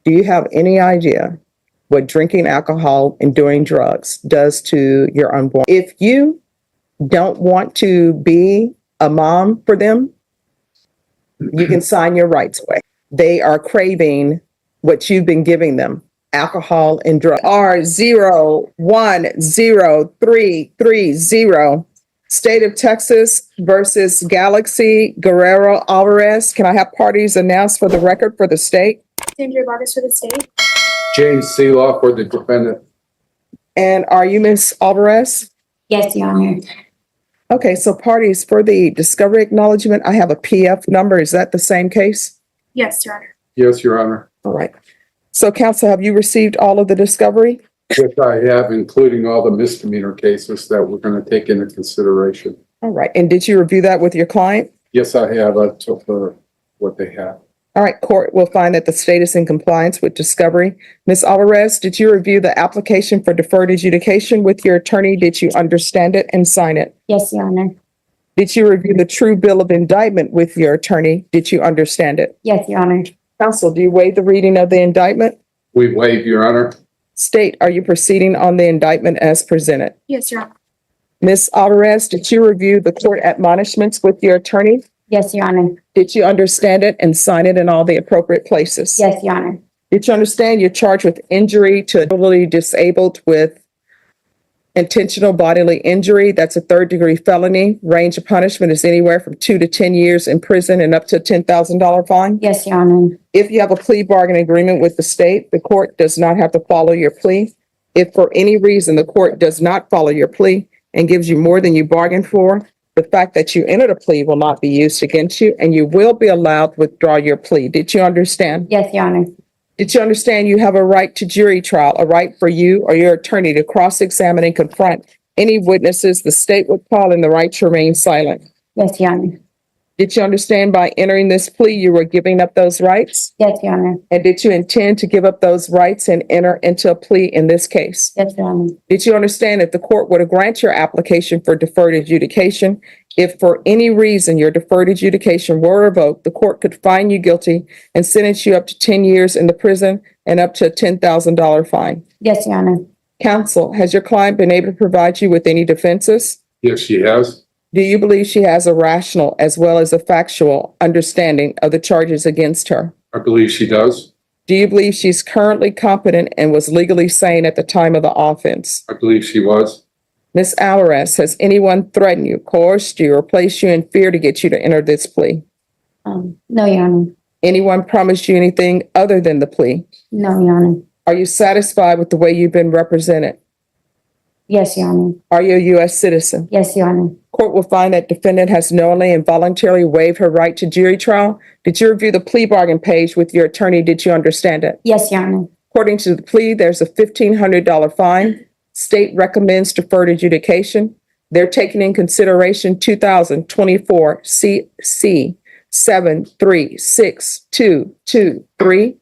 Do you have any idea what drinking alcohol and doing drugs does to your unborn? If you don't want to be a mom for them, you can sign your rights away. They are craving what you've been giving them, alcohol and drugs. R010330, State of Texas versus Galaxy Alvarez. Can I have parties announced for the record for the state? Sandra Vargas for the state. James Seeloff for the defendant. And are you Miss Alvarez? Yes, Your Honor. Okay, so parties for the discovery acknowledgement, I have a PF number. Is that the same case? Yes, Your Honor. Yes, Your Honor. All right. So counsel, have you received all of the discovery? Yes, I have, including all the misdemeanor cases that we're going to take into consideration. All right. And did you review that with your client? Yes, I have. I took what they have. All right. Court will find that the state is in compliance with discovery. Ms. Alvarez, did you review the application for deferred adjudication with your attorney? Did you understand it and sign it? Yes, Your Honor. Did you review the true bill of indictment with your attorney? Did you understand it? Yes, Your Honor. Counsel, do you waive the reading of the indictment? We waive, Your Honor. State, are you proceeding on the indictment as presented? Yes, Your Honor. Ms. Alvarez, did you review the court admonishments with your attorney? Yes, Your Honor. Did you understand it and sign it in all the appropriate places? Yes, Your Honor. Did you understand you're charged with injury to a totally disabled with intentional bodily injury? That's a third-degree felony. Range of punishment is anywhere from 2 to 10 years in prison and up to a $10,000 fine. Yes, Your Honor. If you have a plea bargain agreement with the state, the court does not have to follow your plea. If for any reason the court does not follow your plea and gives you more than you bargained for, the fact that you entered a plea will not be used against you, and you will be allowed to withdraw your plea. Did you understand? Yes, Your Honor. Did you understand you have a right to jury trial, a right for you or your attorney to cross-examine and confront any witnesses the state would call and the right to remain silent? Yes, Your Honor. Did you understand by entering this plea, you were giving up those rights? Yes, Your Honor. And did you intend to give up those rights and enter into a plea in this case? Yes, Your Honor. Did you understand that the court would grant your application for deferred adjudication? If for any reason your deferred adjudication were revoked, the court could find you guilty and sentence you up to 10 years in the prison and up to a $10,000 fine. Yes, Your Honor. Counsel, has your client been able to provide you with any defenses? Yes, she has. Do you believe she has a rational as well as a factual understanding of the charges against her? I believe she does. Do you believe she's currently competent and was legally sane at the time of the offense? I believe she was. Ms. Alvarez, has anyone threatened you, coerced you, or placed you in fear to get you to enter this plea? No, Your Honor. Anyone promised you anything other than the plea? No, Your Honor. Are you satisfied with the way you've been represented? Yes, Your Honor. Are you a U.S. citizen? Yes, Your Honor. Court will find that defendant has knowingly and voluntarily waived her right to jury trial. Did you review the plea bargain page with your attorney? Did you understand it? Yes, Your Honor. According to the plea, there's a $1,500 fine. State recommends deferred adjudication. They're taking in consideration 2024 CC 736223,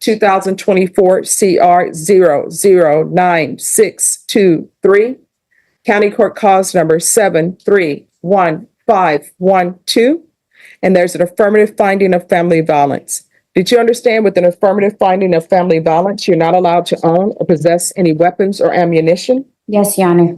2024 CR 009623, County Court Cause Number 731512, and there's an affirmative finding of family violence. Did you understand with an affirmative finding of family violence, you're not allowed to own or possess any weapons or ammunition? Yes, Your Honor.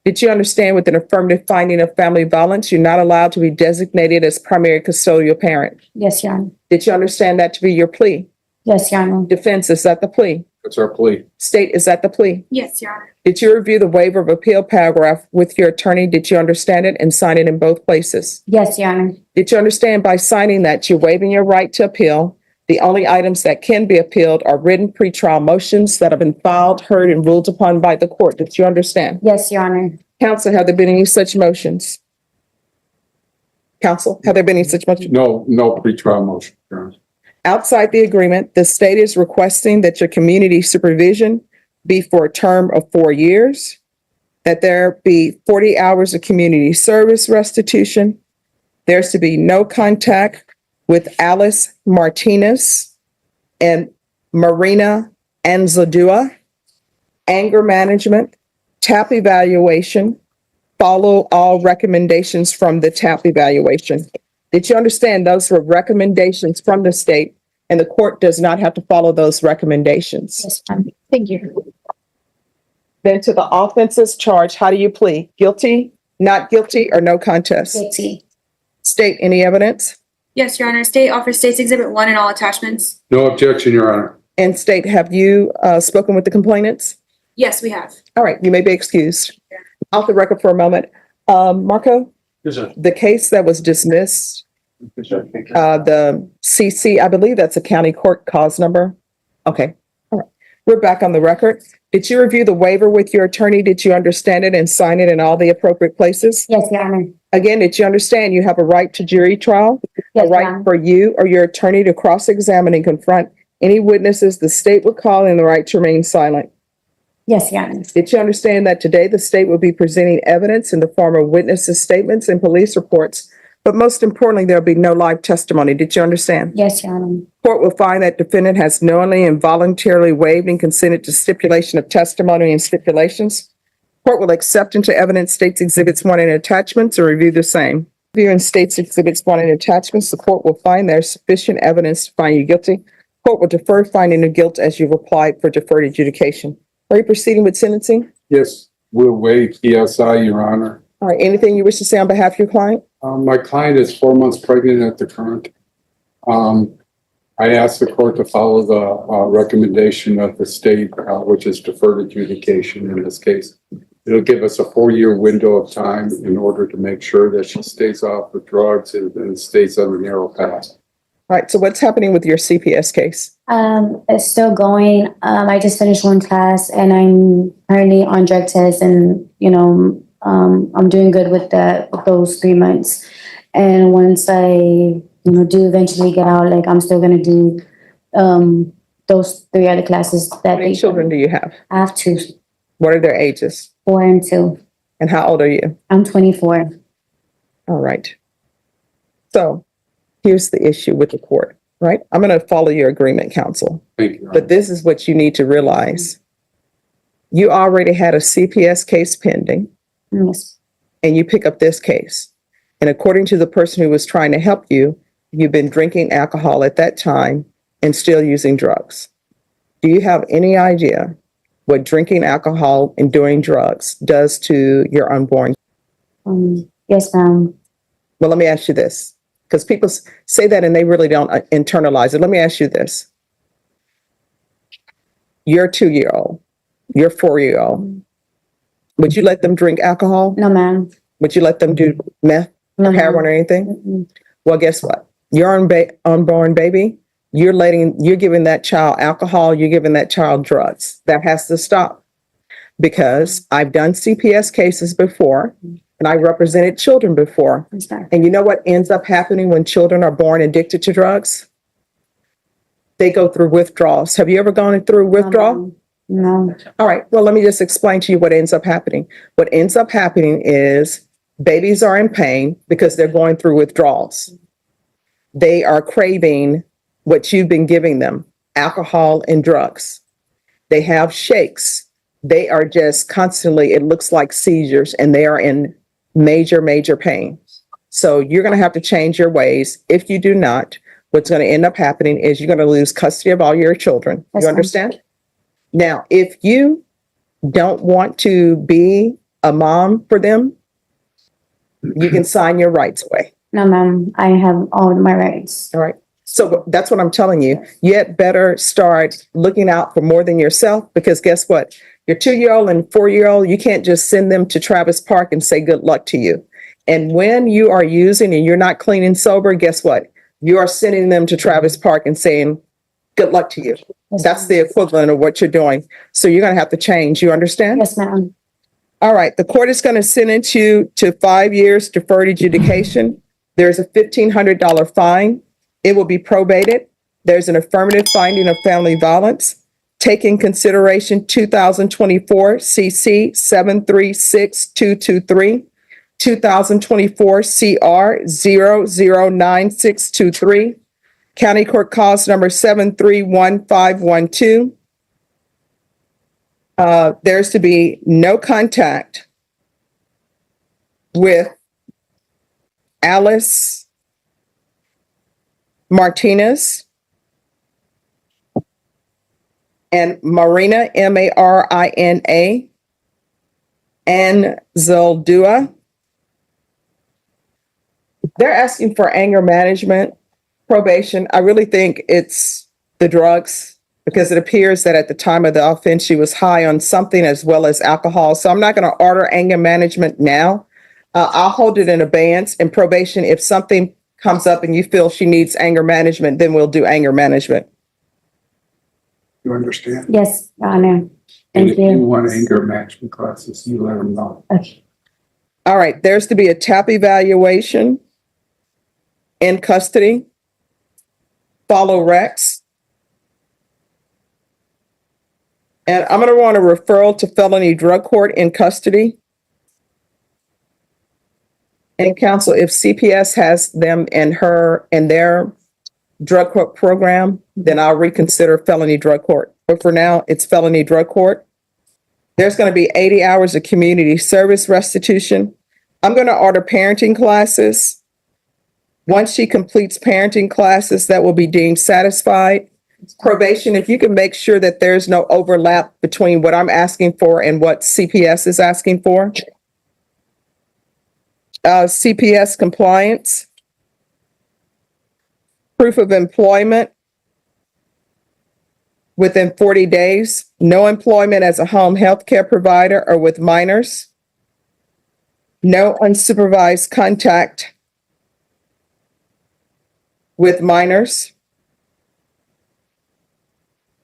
Did you understand with an affirmative finding of family violence, you're not allowed to be designated as primary custodial parent? Yes, Your Honor. Did you understand that to be your plea? Yes, Your Honor. Defense, is that the plea? That's our plea. State, is that the plea? Yes, Your Honor. Did you review the waiver of appeal paragraph with your attorney? Did you understand it and sign it in both places? Yes, Your Honor. Did you understand by signing that you're waiving your right to appeal? The only items that can be appealed are written pretrial motions that have been filed, heard, and ruled upon by the court. Did you understand? Yes, Your Honor. Counsel, have there been any such motions? Counsel, have there been any such motions? No pretrial motion, Your Honor. Outside the agreement, the state is requesting that your community supervision be for a term of 4 years, that there be 40 hours of community service restitution. There's to be no contact with Alice Martinez and Marina Anzaldúa, anger management, TAP evaluation, follow all recommendations from the TAP evaluation. Did you understand those were recommendations from the state and the court does not have to follow those recommendations. Yes, ma'am. Thank you. Then to the offenses charged, how do you plead? Guilty, not guilty, or no contest? Guilty. State any evidence? Yes, Your Honor. State offers State's Exhibit 1 and all attachments. No objection, Your Honor. And state, have you spoken with the complainants? Yes, we have. All right, you may be excused. Off the record for a moment. Marco, Yes, sir. the case that was dismissed, the CC, I believe that's a county court cause number. Okay, all right. We're back on the record. Did you review the waiver with your attorney? Did you understand it and sign it in all the appropriate places? Yes, Your Honor. Again, did you understand you have a right to jury trial? A Yes, Your right Honor. for you or your attorney to cross-examine and confront any witnesses the state would call, and the right to remain silent? Yes, Your Honor. Did you understand that today the state will be presenting evidence in the form of witnesses' statements and police reports? But most importantly, there'll be no live testimony. Did you understand? Yes, Your Honor. Court will find that defendant has knowingly and voluntarily waived and consented to stipulation of testimony and stipulations. Court will accept into evidence State's Exhibits 1 and attachments or review the same. Reviewing State's Exhibits 1 and attachments, the court will find there's sufficient evidence to find you guilty. Court will defer finding of guilt as you've applied for deferred adjudication. Are you proceeding with sentencing? Yes, we'll waive PSI, Your Honor. All right, anything you wish to say on behalf of your client? My client is 4 months pregnant at the current. I asked the court to follow the recommendation of the state, which is deferred adjudication in this case. It'll give us a 4-year window of time in order to make sure that she stays off the drugs and stays on the narrow path. All right, so what's happening with your CPS case? It's still going. I just finished one class and I'm currently on drug tests and, I'm doing good with those 3 months. And once I, do eventually get out, like I'm still gonna do, those 3 other classes How that many children do you have? I have 2, What are their ages? 4 and 2. And how old are you? I'm 24. All right. So here's the issue with the court, right? I'm going to follow your agreement, counsel, Thank you. but this is what you need to realize. You already had a CPS case pending Yes. and you pick up this case. And according to the person who was trying to help you, you've been drinking alcohol at that time and still using drugs. Do you have any idea what drinking alcohol and doing drugs does to your unborn? Yes, ma'am. Well, let me ask you this, because people say that and they really don't internalize it. Let me ask you this. You're a 2-year-old, you're a 4-year-old. Would you let them drink alcohol? No, ma'am. Would you let them do meth No, or ma'am. heroin or anything? Mm-mm. Well, guess what? Your unborn baby, you're giving that child alcohol, you're giving that child drugs. That has to stop. Because I've done CPS cases before and I represented children before. I'm sorry. And you know what ends up happening when children are born addicted to drugs? They go through withdrawals. Have you ever gone through withdrawal? No. All right. Well, let me just explain to you what ends up happening. What ends up happening is babies are in pain because they're going through withdrawals. They are craving what you've been giving them, alcohol and drugs. They have shakes. They are just constantly, it looks like seizures, and they are in major, major pain. So you're going to have to change your ways. If you do not, what's going to end up happening is you're going to lose custody of all your children. That's You fine. understand? Now, if you don't want to be a mom for them, you can sign your rights away. No, ma'am. I have all of my rights. All right. So that's what I'm telling you. You had better start looking out for more than yourself, because guess what? Your 2-year-old and 4-year-old, you can't just send them to Travis Park and say good luck to you. And when you are using and you're not clean and sober, guess what? You are sending them to Travis Park and saying good luck to you. Yes, That's ma'am. the equivalent of what you're doing. So you're going to have to change. You understand? Yes, ma'am. All right. The court is going to sentence you to 5 years deferred adjudication. There's a $1,500 fine. It will be probated. There's an affirmative finding of family violence. Take in consideration 2024 CC 736223, 2024 CR 009623, County Court Cause number 731512. There's to be no contact with Alice Martinez, and Marina, Marina, and Zoldua. They're asking for anger management, probation. I really think it's the drugs because it appears that at the time of the offense, she was high on something as well as alcohol. So I'm not going to order anger management now. I'll hold it in abeyance. And probation, if something comes up and you feel she needs anger management, then we'll do anger management. You understand? Yes, Your Honor. And Thank if you you. want anger management classes, you let them know. Okay. All right, there's to be a TAP evaluation in custody. Follow Rex. And I'm going to want a referral to felony drug court in custody. And counsel, if CPS has them in their drug court program, then I'll reconsider felony drug court. But for now, it's felony drug court. There's going to be 80 hours of community service restitution. I'm going to order parenting classes. Once she completes parenting classes, that will be deemed satisfied. Probation, if you can make sure that there's no overlap between what I'm asking for and what CPS is asking for. CPS compliance. Proof of employment within 40 days. No employment as a home health care provider or with minors. No unsupervised contact with minors.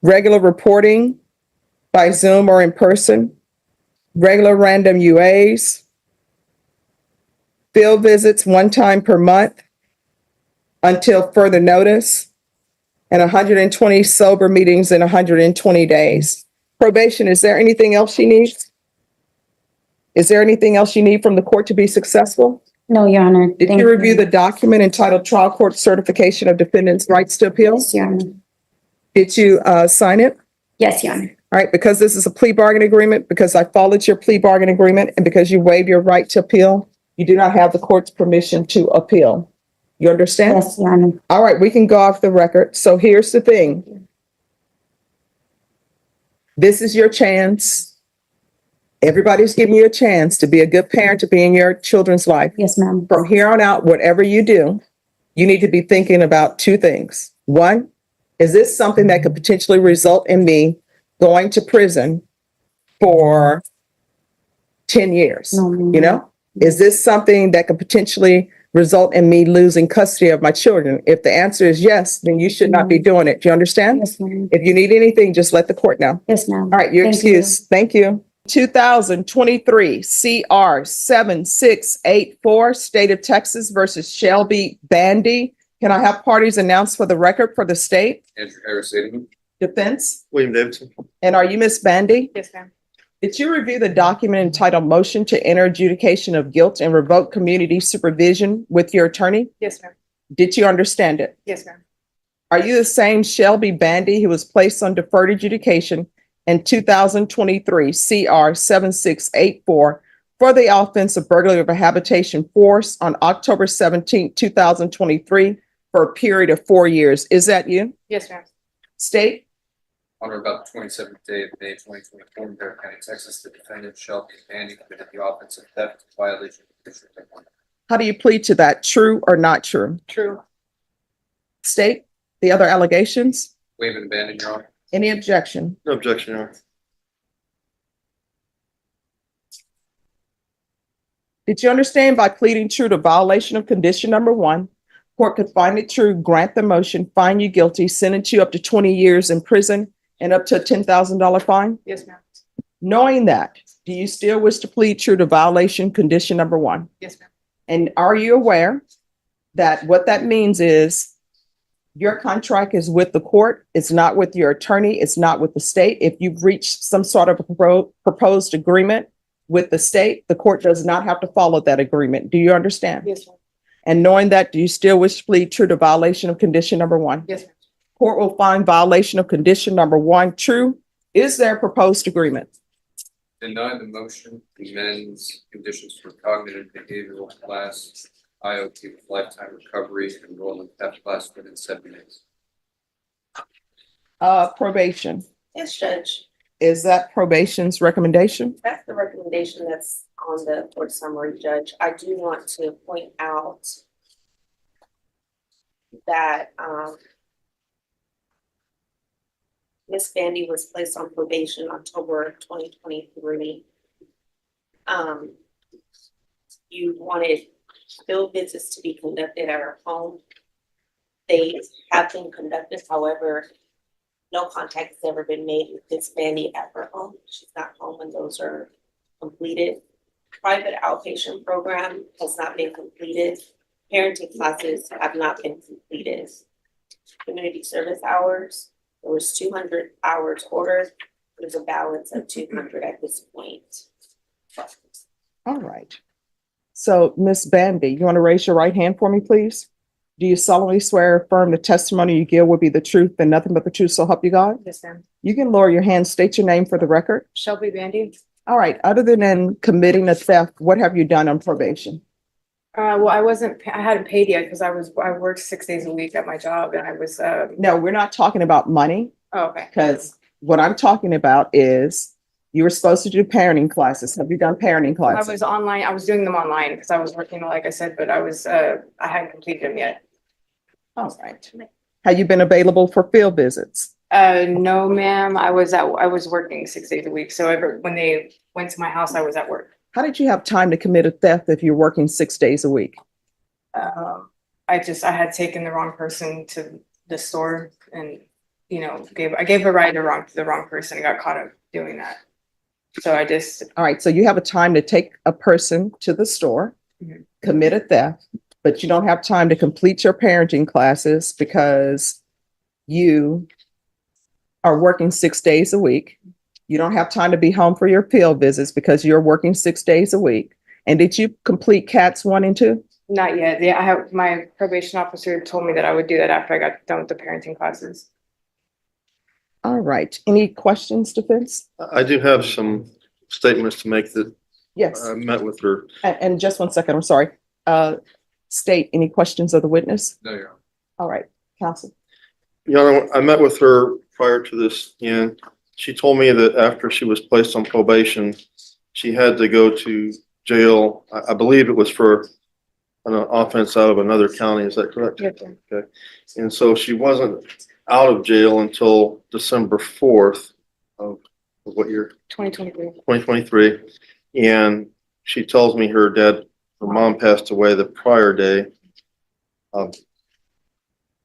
Regular reporting by Zoom or in person. Regular random UAs. Field visits 1 time per month until further notice. And 120 sober meetings in 120 days. Probation, is there anything else she needs? Is there anything else you need from the court to be successful? No, Your Honor. Did Thank you review the document entitled Trial Court Certification of Defendant's Rights to Appeal? Yes, Your Honor. Did you sign it? Yes, Your Honor. All right, because this is a plea bargain agreement, because I followed your plea bargain agreement, and because you waived your right to appeal, you do not have the court's permission to appeal. You understand? Yes, Your Honor. All right, we can go off the record. So here's the thing. This is your chance. Everybody's giving you a chance to be a good parent, to be in your children's life. Yes, ma'am. From here on out, whatever you do, you need to be thinking about 2 things. 1, is this something that could potentially result in me going to prison for 10 years? No, ma'am. You know, is this something that could potentially result in me losing custody of my children? If the answer is yes, then you should not be doing it. Do you understand? Yes, ma'am. If you need anything, just let the court know. Yes, ma'am. All right, you're Thank you. excused. Thank you. 2023 CR 7684, State of Texas versus Shelby Bandy. Can I have parties announced for the record for the state? Andrew Harris, Aiden. Defense? William Davidson. And are you Miss Bandy? Yes, ma'am. Did you review the document entitled Motion to Enter Adjudication of Guilt and Revoke Community Supervision with your attorney? Yes, ma'am. Did you understand it? Yes, ma'am. Are you the same Shelby Bandy who was placed on deferred adjudication in 2023 CR 7684 for the offense of burglary of a habitation force on October 17, 2023 for a period of 4 years? Is that you? Yes, ma'am. State? On or about the 27th day of May 2024 in Bear County, Texas, the defendant Shelby Bandy committed the offense of theft in violation of District 1. How do you plead to that? True or not true? True. State? The other allegations? Waive and abandon, Your Honor. Any objection? No objection, Your Honor. Did you understand by pleading true to violation of condition number 1, court could find it true, grant the motion, find you guilty, sentence you up to 20 years in prison and up to a $10,000 fine? Yes, ma'am. Knowing that, do you still wish to plead true to violation condition number 1? Yes, ma'am. And are you aware that what that means is your contract is with the court, it's not with your attorney, it's not with the state. If you've reached some sort of proposed agreement with the state, the court does not have to follow that agreement. Do you understand? Yes, ma'am. And knowing that, do you still wish to plead true to violation of condition number 1? Yes, ma'am. Court will find violation of condition number 1 true. Is there a proposed agreement? Deny the motion, amends conditions for cognitive behavioral class, IOP with lifetime recovery, enroll in theft class within 7 days. Probation. Yes, Judge, Is that probation's recommendation? that's the recommendation that's on the court summary, Judge. I do want to point out that, Ms. Bandy was placed on probation October 2023. You wanted field visits to be conducted at her home. They have been conducted, however, no contact has ever been made with Ms. Bandy at her home. She's not home when those are completed. Private outpatient program has not been completed. Parenting classes have not been completed. Community service hours, there was 200 hours ordered. There's a balance of 200 at this point. All right. So, Ms. Bandy, you want to raise your right hand for me, please? Do you solemnly swear or affirm the testimony you give will be the truth and nothing but the truth, so help you God? Yes, ma'am. You can lower your hand, state your name for the record. Shelby Bandy. All right, other than committing a theft, what have you done on probation? Well, I hadn't paid yet because I worked 6 days a week at my job and I was, No, we're not talking about money, oh, okay. because what I'm talking about is you were supposed to do parenting classes. Have you done parenting I classes? was online, I was doing them online because I was working, like I said, but I hadn't completed them yet. All right. Have you been available for field visits? No, ma'am, I was working 6 days a week. So when they went to my house, I was at work. How did you have time to commit a theft if you're working 6 days a week? I had taken the wrong person to the store and, I gave a ride to the wrong person and got caught up doing that. So All right, so you have a time to take a person to the store, Mhm. commit a theft, but you don't have time to complete your parenting classes because you are working 6 days a week. You don't have time to be home for your field visits because you're working 6 days a week. And did you complete CATs 1 and 2? not yet. Yeah, my probation officer told me that I would do that after I got done with the parenting classes. All right, any questions, defense? I do have some statements to make that Yes, I met with her. and just 1 second, I'm sorry. State any questions of the witness? No, Your Honor. All right, counsel. Your Honor, I met with her prior to this, and she told me that after she was placed on probation, she had to go to jail. I believe it was for an offense out of another county. Is that correct? Yes, sir. Okay. And so she wasn't out of jail until December 4th of what year? 2023. 2023. And she tells me her mom passed away the prior day.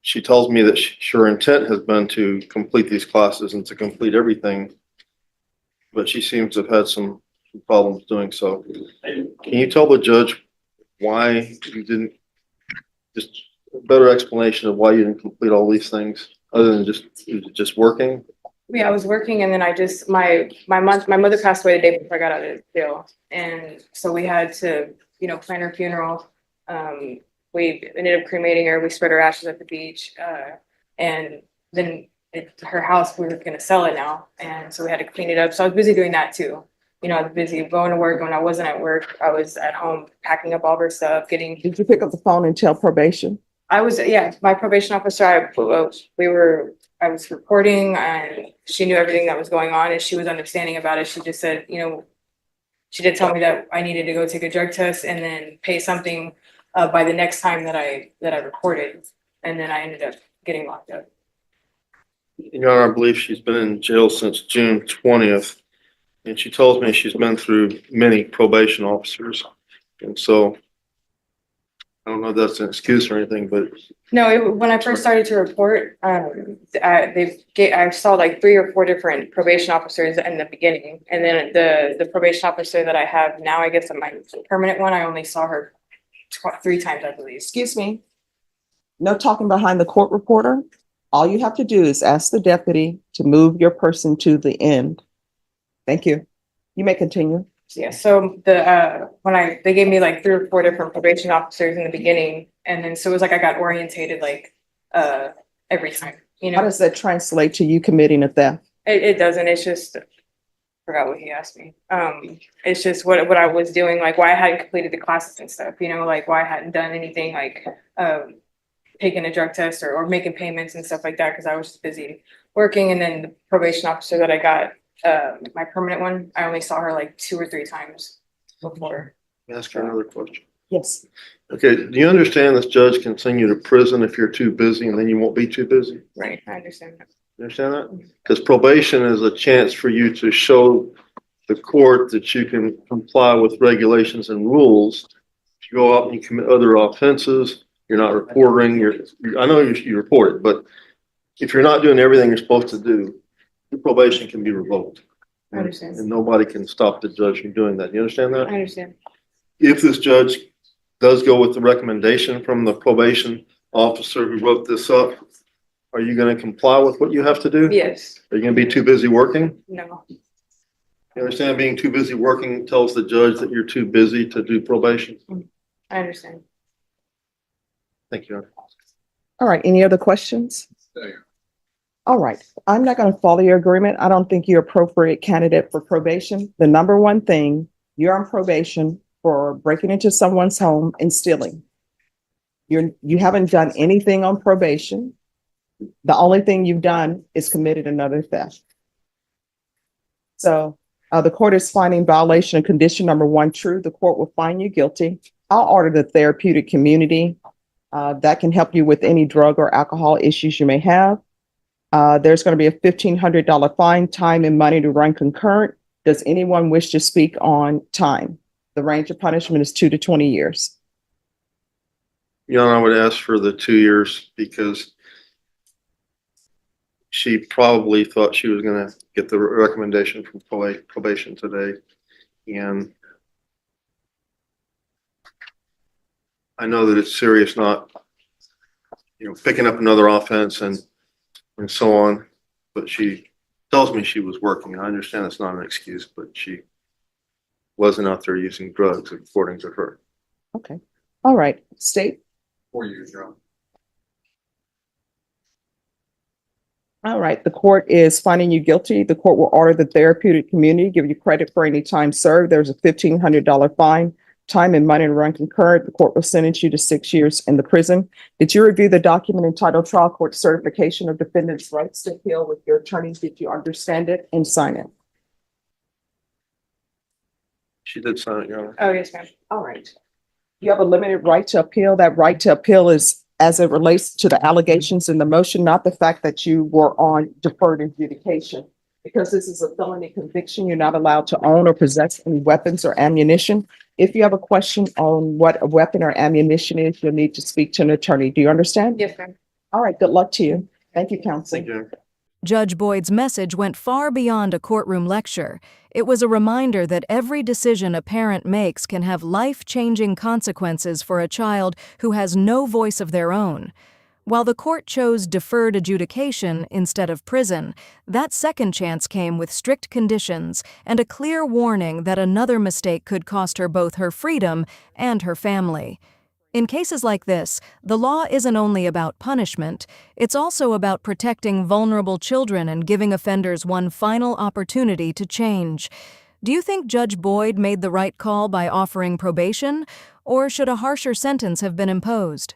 She tells me that her intent has been to complete these classes and to complete everything, but she seems to have had some problems doing so. Can you tell the judge why you didn't, just a better explanation of why you didn't complete all these things other than just working? Yeah, I was working and then my mother passed away the day before I got out of jail. And so we had to, plan her funeral. We ended up cremating her. We spread her ashes at the beach. And then her house, we were going to sell it now. And so we had to clean it up. So I was busy doing that too. I was busy going to work. When I wasn't at work, I was at home packing up all of her stuff, Did you pick up the phone and tell probation? my probation officer, I was reporting and she knew everything that was going on and she was understanding about it. She just said, she did tell me that I needed to go take a drug test and then pay something by the next time that I reported. And then I ended up getting locked up. Your Honor, I believe she's been in jail since June 20th. And she tells me she's been through many probation officers. And so I don't know if that's an excuse or anything, but No, when I first started to report, I saw like 3 or 4 different probation officers in the beginning. And then the probation officer that I have now, I guess my permanent one, I only saw her 3 times, I believe. Excuse me. No talking behind the court reporter. All you have to do is ask the deputy to move your person to the end. Thank you. You may continue. Yeah, so they gave me like 3 or 4 different probation officers in the beginning, and then so it was like I got orientated like every time, How does that translate to you committing a theft? It doesn't. It's just forgot what he asked me. It's just what I was doing, like why I hadn't completed the classes and stuff, like why I hadn't done anything like taking a drug test or making payments and stuff like that because I was just busy working, and then the probation officer that I got, my permanent one, I only saw her like 2 or 3 times before. Ask her another question. Yes. Okay, do you understand this judge can send you to prison if you're too busy and then you won't be too busy? Right, I understand that. You understand that? Because probation is a chance for you to show the court that you can comply with regulations and rules. If you go out and you commit other offenses, you're not reporting, I know you report it, but if you're not doing everything you're supposed to do, your probation can be revoked. I understand. And nobody can stop the judge from doing that. You understand that? I understand. If this judge does go with the recommendation from the probation officer who wrote this up, are you gonna comply with what you have to do? Yes, Are you gonna be too busy working? no, You understand being too busy working tells the judge that you're too busy to do probation? I understand. Thank you. All right, any other questions? All right, I'm not going to follow your agreement. I don't think you're appropriate candidate for probation. The number one thing, you're on probation for breaking into someone's home and stealing. You haven't done anything on probation. The only thing you've done is committed another theft. So the court is finding violation of condition number 1 true. The court will find you guilty. I'll order the therapeutic community that can help you with any drug or alcohol issues you may have. There's going to be a $1,500 fine, time and money to run concurrent. Does anyone wish to speak on time? The range of punishment is 2 to 20 years. Your Honor, I would ask for the 2 years because she probably thought she was gonna get the recommendation from probation today. And I know that it's serious, not, picking up another offense and so on, but she tells me she was working. I understand it's not an excuse, but she wasn't out there using drugs according to her. Okay. All right. State. 4 years, Your Honor. All right. The court is finding you guilty. The court will order the therapeutic community, give you credit for any time served. There's a $1,500 fine, time and money to run concurrent. The court will sentence you to 6 years in the prison. Did you review the document entitled Trial Court Certification of Defendant's Rights to Appeal with your attorneys? Did you understand it and sign it? She did sign it, Your Honor. Oh, yes, ma'am. All right. You have a limited right to appeal. That right to appeal is as it relates to the allegations in the motion, not the fact that you were on deferred adjudication. Because this is a felony conviction, you're not allowed to own or possess any weapons or ammunition. If you have a question on what a weapon or ammunition is, you'll need to speak to an attorney. Do you understand? Yes, ma'am. All right, good luck to you. Thank you, counsel. Thank you. Judge Boyd's message went far beyond a courtroom lecture. It was a reminder that every decision a parent makes can have life-changing consequences for a child who has no voice of their own. While the court chose deferred adjudication instead of prison, that second chance came with strict conditions and a clear warning that another mistake could cost her both her freedom and her family. In cases like this, the law isn't only about punishment, it's also about protecting vulnerable children and giving offenders one final opportunity to change. Do you think Judge Boyd made the right call by offering probation, or should a harsher sentence have been imposed?